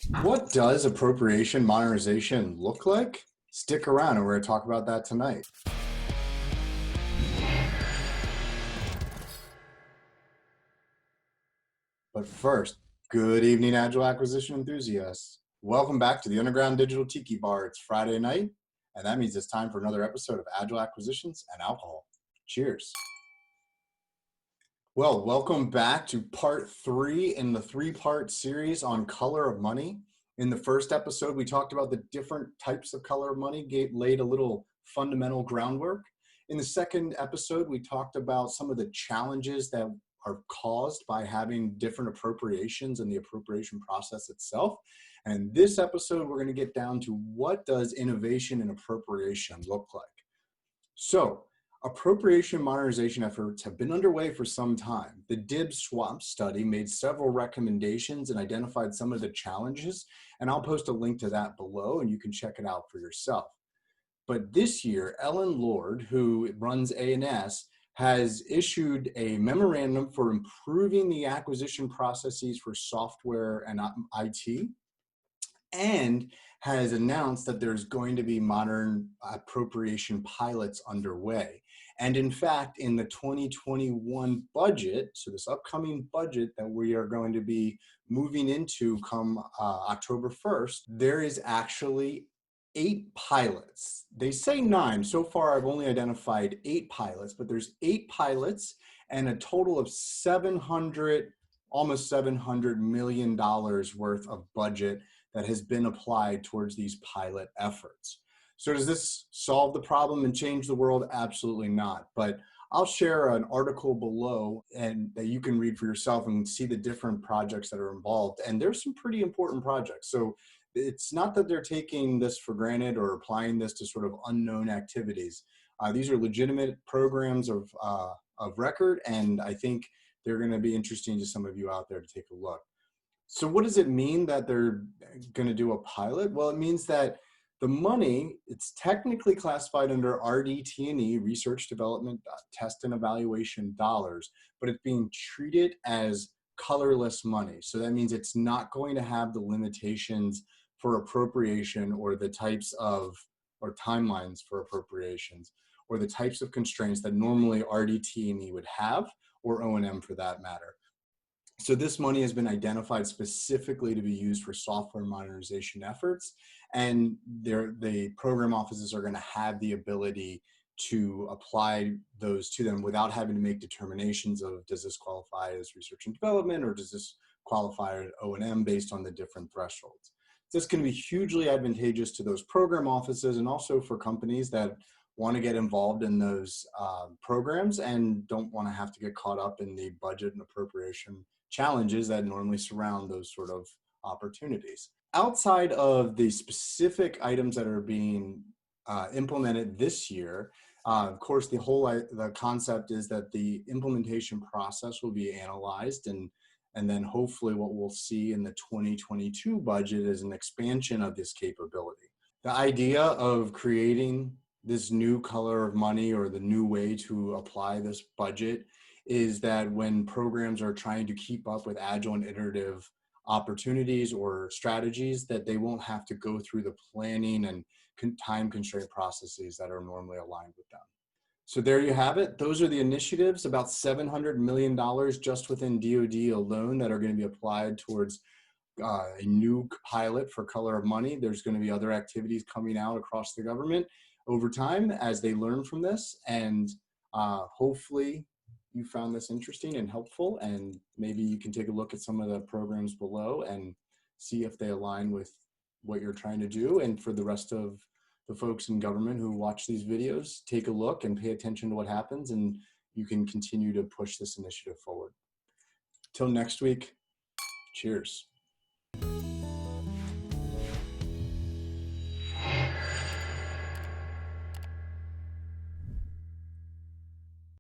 What does appropriation modernization look like? Stick around and we're going to talk about that tonight. But first, good evening, Agile acquisition enthusiasts. Welcome back to the Underground Digital Tiki Bar. It's Friday night, and that means it's time for another episode of Agile Acquisitions and Alcohol. Cheers. Well, welcome back to part 3 in the 3-part series on color of money. In the first episode, we talked about the different types of color of money, laid a little fundamental groundwork. In the second episode, we talked about some of the challenges that are caused by having different appropriations and the appropriation process itself. And this episode, we're going to get down to what does innovation in appropriation look like. So, appropriation modernization efforts have been underway for some time. The DIBS swamp study made several recommendations and identified some of the challenges, and I'll post a link to that below and you can check it out for yourself. But this year, Ellen Lord, who runs A&S, has issued a memorandum for improving the acquisition processes for software and IT, and has announced that there's going to be modern appropriation pilots underway. And in fact, in the 2021 budget, so this upcoming budget that we are going to be moving into come October 1st, there is actually 8 pilots. They say 9. So far, I've only identified 8 pilots, but there's 8 pilots and a total of almost $700 million worth of budget that has been applied towards these pilot efforts. So does this solve the problem and change the world? Absolutely not. But I'll share an article below and that you can read for yourself and see the different projects that are involved. And there's some pretty important projects. So it's not that they're taking this for granted or applying this to sort of unknown activities. These are legitimate programs of record, and I think they're going to be interesting to some of you out there to take a look. So what does it mean that they're going to do a pilot? Well, it means that the money, it's technically classified under RDT&E, Research Development Test and Evaluation dollars, but it's being treated as colorless money. So that means it's not going to have the limitations for appropriation or the types of, or timelines for appropriations, or the types of constraints that normally RDT&E would have, or O&M for that matter. So this money has been identified specifically to be used for software modernization efforts, and the program offices are going to have the ability to apply those to them without having to make determinations of does this qualify as research and development or does this qualify as O&M based on the different thresholds. This can be hugely advantageous to those program offices and also for companies that want to get involved in those programs and don't want to have to get caught up in the budget and appropriation challenges that normally surround those sort of opportunities. Outside of the specific items that are being implemented this year, of course, the concept is that the implementation process will be analyzed, and then hopefully what we'll see in the 2022 budget is an expansion of this capability. The idea of creating this new color of money or the new way to apply this budget is that when programs are trying to keep up with agile and iterative opportunities or strategies, that they won't have to go through the planning and time constraint processes that are normally aligned with them. So there you have it. Those are the initiatives, about $700 million just within DoD alone that are going to be applied towards a new pilot for color of money. There's going to be other activities coming out across the government over time as they learn from this, and hopefully you found this interesting and helpful, and maybe you can take a look at some of the programs below and see if they align with what you're trying to do. And for the rest of the folks in government who watch these videos, take a look and pay attention to what happens, and you can continue to push this initiative forward. Till next week, cheers.